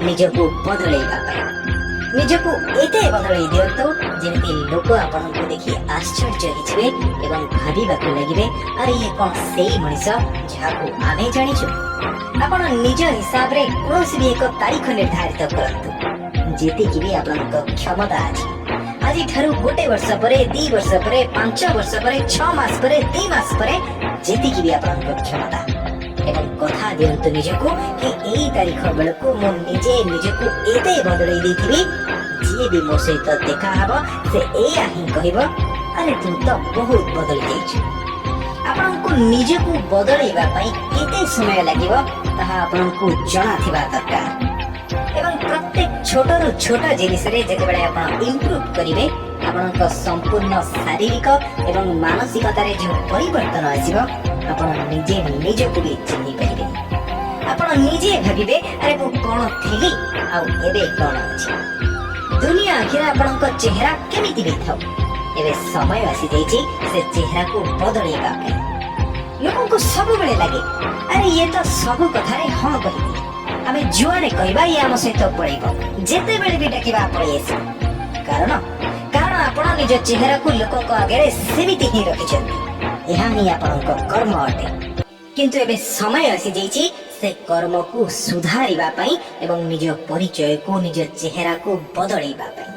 ନିଜକୁ ବଦଳେଇବା ପାଇଁ ନିଜକୁ ଏତେ ବଦଳେଇ ଦିଅନ୍ତୁ ଯେମିତି ଲୋକ ଆପଣଙ୍କୁ ଦେଖି ଆଶ୍ଚର୍ଯ୍ୟ ହେଇଯିବେ ଏବଂ ଭାବିବାକୁ ଲାଗିବେ, ଆରେ ଇଏ କଣ ସେଇ ମଣିଷ ଯାହାକୁ ଆମେ ଜାଣିଛୁ। ଆପଣ ନିଜ ହିସାବରେ କୌଣସି ବି ଏକ ତାରିଖ ନିର୍ଦ୍ଧାରିତ କରନ୍ତୁ, ଯେତିକି ବି ଆପଣଙ୍କ କ୍ଷମତା ଅଛି। ଆଜିଠାରୁ 1 ବର୍ଷ ପରେ, 2 ବର୍ଷ ପରେ, 5 ବର୍ଷ ପରେ, 6 ମାସ ପରେ, 2 ମାସ ପରେ, ଯେତିକି ବି ଆପଣଙ୍କ କ୍ଷମତା, ଏବଂ କଥା ଦିଅନ୍ତୁ ନିଜକୁ କି ଏଇ ତାରିଖ ବେଳକୁ ମୁଁ ନିଜେ ନିଜକୁ ଏତେ ବଦଳେଇ ଦେଇଥିବି, ଯିଏ ବି ମୋ ସହିତ ଦେଖା ହବ ସେ ଏଇଆ ହିଁ କହିବ, ଆରେ ତୁ ତ ବହୁତ ବଦଳି ଯାଇଛୁ। ଆପଣଙ୍କୁ ନିଜକୁ ବଦଳେଇବା ପାଇଁ କେତେ ସମୟ ଲାଗିବ ତାହା ଆପଣଙ୍କୁ ଜଣାଥିବା ଦରକାର। ଏବଂ ପ୍ରତ୍ୟେକ ଛୋଟରୁ ଛୋଟ ଜିନିଷରେ ଯେତେବେଳେ ଆପଣ ଇମ୍ପ୍ରୁଭ୍ କରିବେ, ଆପଣଙ୍କ ସମ୍ପୂର୍ଣ୍ଣ ଶାରୀରିକ ଏବଂ ମାନସିକତାରେ ଯେଉଁ ପରିବର୍ତ୍ତନ ଆସିବ, ଆପଣ ନିଜେ ନିଜକୁ ବି ଚିହ୍ନି ପାରିବେ। ଆପଣ ନିଜେ ଭାବିବେ, ଆରେ ମୁଁ କଣ ଥିଲି ଆଉ ଏବେ କଣ ଅଛି। ଦୁନିଆ ଆଖିରେ ଆପଣଙ୍କ ଚେହେରା କେମିତି ବି ଥାଉ, ଏବେ ସମୟ ଆସିଯାଇଛି ସେ ଚେହେରାକୁ ବଦଳେଇବା ପାଇଁ। ଲୋକଙ୍କୁ ସବୁବେଳେ ଲାଗେ, ଆରେ ଇଏ ତ ସବୁ କଥାରେ ହଁ କହିଦିଏ, ଆମେ ଯୁଆଡେ କହିବା ଇଏ ଆମ ସହିତ ପଳେଇବ, ଯେତେବେଳେ ବି ଡାକିବା ପଳେଇ ଆସିବ। କାରଣ ଆପଣ ନିଜ ଚେହେରାକୁ ଲୋକଙ୍କ ଆଗରେ ସେମିତି ହିଁ ରଖିଛନ୍ତି। ଏହା ହିଁ ଆପଣଙ୍କ କର୍ମ ଅଟେ। କିନ୍ତୁ ଏବେ ସମୟ ଆସିଯାଇଛି ସେ କର୍ମକୁ ସୁଧାରିବା ପାଇଁ ଏବଂ ନିଜ ପରିଚୟକୁ, ନିଜ ଚେହେରାକୁ ବଦଳେଇବା ପାଇଁ।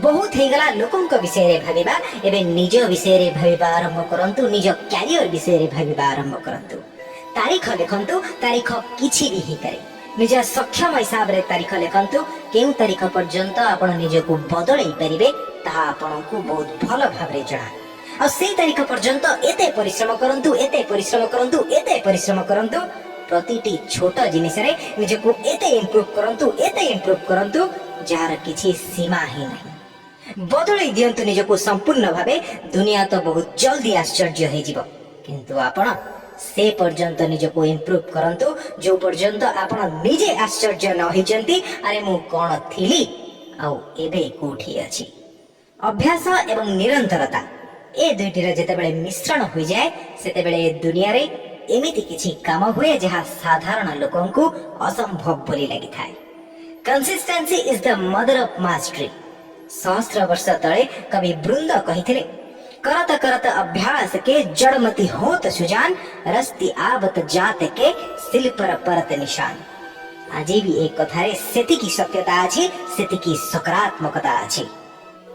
ବହୁତ ହେଇଗଲା ଲୋକଙ୍କ ବିଷୟରେ ଭାବିବା, ଏବେ ନିଜ ବିଷୟରେ ଭାବିବା ଆରମ୍ଭ କରନ୍ତୁ, ନିଜ କ୍ୟାରିୟର ବିଷୟରେ ଭାବିବା ଆରମ୍ଭ କରନ୍ତୁ। ତାରିଖ ଲେଖନ୍ତୁ, ତାରିଖ କିଛି ବି ହେଇପାରେ। ନିଜ ସକ୍ଷମ ହିସାବରେ ତାରିଖ ଲେଖନ୍ତୁ, କେଉଁ ତାରିଖ ପର୍ଯ୍ୟନ୍ତ ଆପଣ ନିଜକୁ ବଦଳେଇ ପାରିବେ ତାହା ଆପଣଙ୍କୁ ବହୁତ ଭଲ ଭାବରେ ଜଣା। ଆଉ ସେଇ ତାରିଖ ପର୍ଯ୍ୟନ୍ତ ଏତେ ପରିଶ୍ରମ କରନ୍ତୁ, ଏତେ ପରିଶ୍ରମ କରନ୍ତୁ, ଏତେ ପରିଶ୍ରମ କରନ୍ତୁ, ପ୍ରତିଟି ଛୋଟ ଜିନିଷରେ ନିଜକୁ ଏତେ ଇମ୍ପ୍ରୁଭ୍ କରନ୍ତୁ, ଏତେ ଇମ୍ପ୍ରୁଭ୍ କରନ୍ତୁ, ଯାହାର କିଛି ସୀମା ହିଁ ନାହିଁ। ବଦଳେଇ ଦିଅନ୍ତୁ ନିଜକୁ ସମ୍ପୂର୍ଣ୍ଣ ଭାବେ। ଦୁନିଆ ତ ବହୁତ ଜଲ୍ଦି ଆଶ୍ଚର୍ଯ୍ୟ ହେଇଯିବ, କିନ୍ତୁ ଆପଣ ସେ ପର୍ଯ୍ୟନ୍ତ ନିଜକୁ ଇମ୍ପ୍ରୁଭ୍ କରନ୍ତୁ ଯୋଉ ପର୍ଯ୍ୟନ୍ତ ଆପଣ ନିଜେ ଆଶ୍ଚର୍ଯ୍ୟ ନ ହେଇଛନ୍ତି, ଆରେ ମୁଁ କଣ ଥିଲି ଆଉ ଏବେ କୋଉଠି ଅଛି। ଅଭ୍ୟାସ ଏବଂ ନିରନ୍ତରତା ଏ ଦୁଇଟିର ଯେତେବେଳେ ମିଶ୍ରଣ ହୋଇଯାଏ, ସେତେବେଳେ ଦୁନିଆରେ ଏମିତି କିଛି କାମ ହୁଏ ଯାହା ସାଧାରଣ ଲୋକଙ୍କୁ ଅସମ୍ଭବ ବୋଲି ଲାଗିଥାଏ। Consistency is the mother of mastery. सहस्र वर्ष तले कवि बृंद कही, करत करत अभ्यास के जड़मती होत सुजान, रस्ती आवत जात के सिल पर परत निशान। आज भी एक कथारे सेतिकी सत्यता अछि, सेतिकी सकारात्मकता अछि।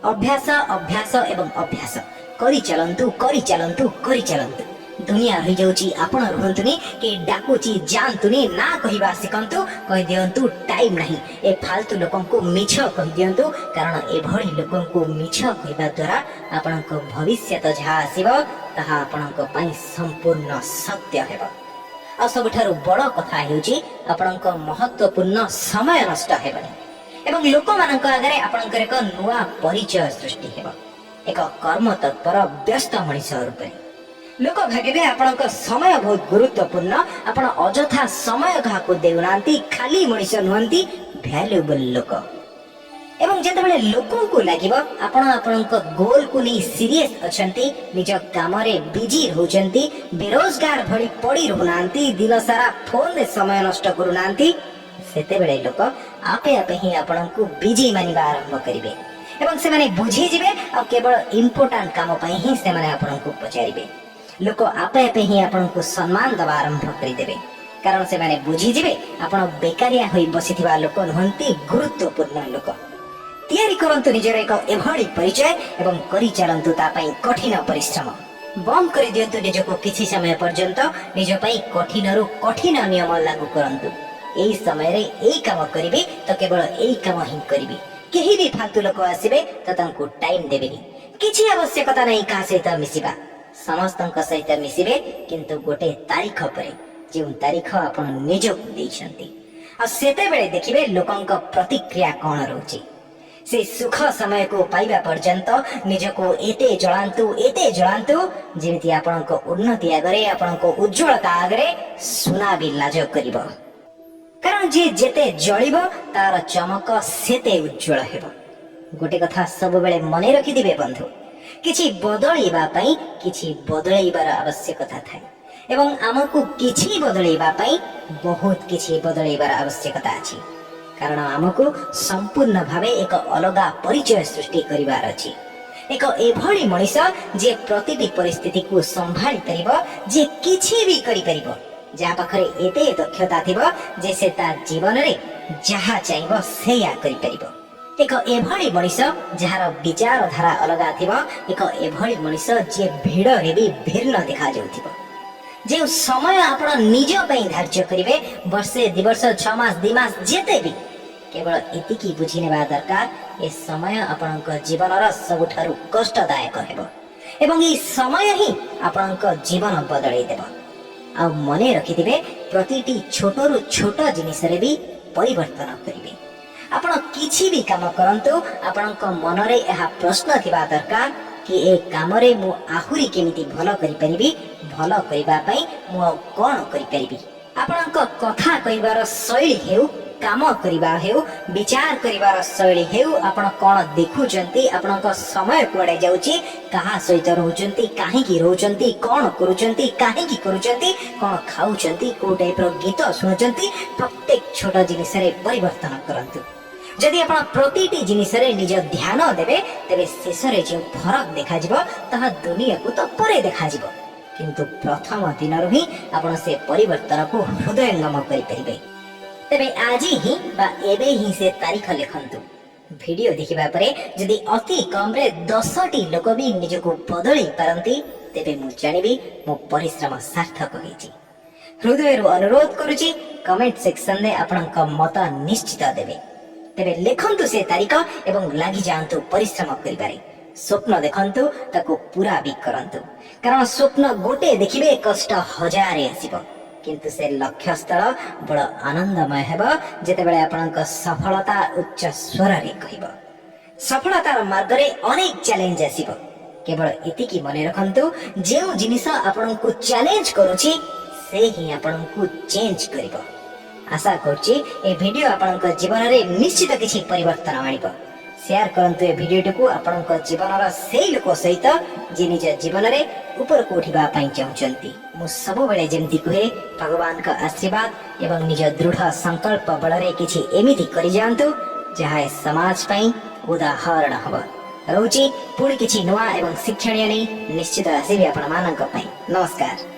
अभ्यास अभ्यास एवं अभ्यास करी चलंतु, करी चलंतु, करी चलंतु। दुनिया रही जाउची, आपण रुहंतुनी कि डाकुची जानतुनी, ना कहिबा सिकंतु, कहि दियंतु टाइम नहीं। ए फालतू लोकंकु मिछ कहि दियंतु, कारण ए भଳି लोकंकु मिछ कहिबा द्वारा आपणक भविष्य तो जहा आसीबो ताहा आपणक पई संपूर्ण सत्य हेबो। आ सबठारु बड़ कथा हेउची आपणक महत्वपूर्ण समय नष्ट हेबनी एवं लोक मानक आगरे आपणकर एक नुआ परिचय सृष्टि हेबो, एक कर्म तत्पर व्यस्त मनिष रूपे। लोक भागे आपणक समय बहुत गुरुत्वपूर्ण, आपण अजथा समय काहाकु देउनांती, खाली मनिष नुहंती, भ्यालुएबल लोक। एवं जेतेबेले लोकंकु लागिबो आपण आपणक गोल को नै सीरियस अछंती, निज काम रे बिजी रहउचंती, बेरोजगार भଳି पड़ी रहउनांती, दिन सारा फोन रे समय नष्ट करूनांती, सेतेबेले लोक आपे आपे ही आपणकु बिजी मानिबा आरंभ करिवे एवं से माने बुझी जिवे आ केवल इंपोर्टेंट काम पई ही से माने आपणकु पचारिबे। लोक आपे आपे ही आपणकु सम्मान दबा आरंभ करिदेबे, कारण से माने बुझी जिवे आपण बेकारिया होई बसिथिबा लोक नहंती, गुरुत्वपूर्ण लोक। तैयारी करंतु निजर एक एभଳି परिचय एवं करी चलंतु ता पई कठिन परिश्रम। बंद करि दियंतु निजको किछि समय पर्यंत, निज पई कठिनरु कठिन नियम लागू करंतु। एई समय रे एई काम करिवे तो केवल एई काम ही करिवे। केही भी फालतू लोक आसीबे तो तांको टाइम देबेनी। किछि आवश्यकता नै का सहित मिसिबा, समस्तଙ୍କ सहित मिसिबे, किंतु गोटे तारीख परे, जे तारीख आपण निजको दैछंती। आ सेते बेले देखिबे लोकंक प्रतिक्रिया कोन रहउची। से सुख समय को पाइबा पर्यंत निजको एते जळांतु जेमिति आपणको उन्नति आगरे, आपणको उज्जवलता आगरे सुना भी लाज करिवो। कारण जे जेते जळिबो तार चमक सेते उज्जवल हेबो। गोटे कथा सब बेले मने रखि दिबे बंधु, किछि बदलैबा पई किछि बदलैबार आवश्यकता थाए एवं आमको किछि बदलैबा पई बहुत किछि बदलैबार आवश्यकता अछि। कारण आमको संपूर्ण भावे एक अलग परिचय सृष्टि करिवार अछि। एक एभली मनीष जे प्रतिटी परिस्थिति को संभाली परिबो, जे किछि भी करि परिबो, जहा पाखरे एते दक्षता थिबो जे से ता जीवन रे जहा चाहिबो सेया करि परिबो। एक एभली मनीष जहार विचारधारा अलगा थिबो, एक एभली मनीष जे भिड़ रे भी भिन्न देखा जाउथिबो। जे समय आपण निज पई धार्य करिवे, वर्षे 2 वर्ष 6 मास 2 मास जेते भी, केवल एतिकी बुझी नेबा दरकार ए समय आपणक जीवनर सबुठारु कष्टदायक हेबो एवं ई समय ही आपणक जीवन बदलै देबो। आ मने रखिथिबे प्रतिटी छोटरु छोट जिनिस रे भी परिवर्तन करिवे। आपण किछि भी काम करंतु आपणक मनरे एहा प्रश्न थिबा दरकार कि ए काम रे मु आहुरी केमिति भलो करि परिबी, भलो करिबा पई मु कोन करि परिबी। आपणक कथा कहिबार शैली हेउ, काम करिबा हेउ, विचार करिबार शैली हेउ, आपण कोन देखुचंती, आपणक समय कुआडे जाउची, कहा सहित रहउचंती, काहे की रहउचंती, कोन करूचंती, काहे की करूचंती, कोन खाउचंती, को टाइप रो गीत सुनुचंती, प्रत्येक छोट जिनिस रे परिवर्तन करंतु। जदि आपण प्रतिटी जिनिस रे निज ध्यान देबे, तबे शेष रे जे फरक देखा जिवो तहा दुनिया को तो परे देखा जिवो, किंतु प्रथम दिन ही आपण से परिवर्तन को हृदयंगम करि परिबे। तबे आज ही बा एबे ही से तारीख लिखंतु। वीडियो देखिबा परे जदि अति कम रे 10टी लोक भी निजको बदली पारंती, तेबे मु जानिबी मो परिश्रम सार्थक होईची। हृदयरु अनुरोध करूची, कमेंट सेक्शन रे आपनका मत निश्चित देबे। तेबे लिखंतु से तारीख एवं लागि जांतु परिश्रम करिबारे। स्वप्न देखंतु ताको पूरा भी करंतु, कारण स्वप्न गोटे देखिबे कष्ट हजार आसीबो, किंतु से लक्ष्य स्थल बड़ आनंदमय हेबो जेतेबेले आपनका सफलता उच्च स्वर रे कहिबो। सफलतार मार्ग रे अनेक चैलेंज आसीबो, केवल एतिकी मने रखंतु जेउ जिनिस आपनकु चैलेंज करूची से ही आपनकु चेंज करिबो। आशा करछि ए वीडियो आपनक जीवन रे निश्चित किछि परिवर्तन आनिबो। शेयर करंतु ए वीडियो को आपनक जीवनर सेई लोक सहित जे निज जीवन रे ऊपर को उठिबा पई चाहउचंती। मु सब बेले जेमति कहे भगवान का आशीर्वाद एवं निज दृढ़ संकल्प बल रे किछि एमिति करि जांतु जहा समाज पई उदाहरण हबो। रहउची पुणी किछि नवा एवं शिक्षणीय नै निश्चित आसीबे आपण मानक पई। नमस्कार।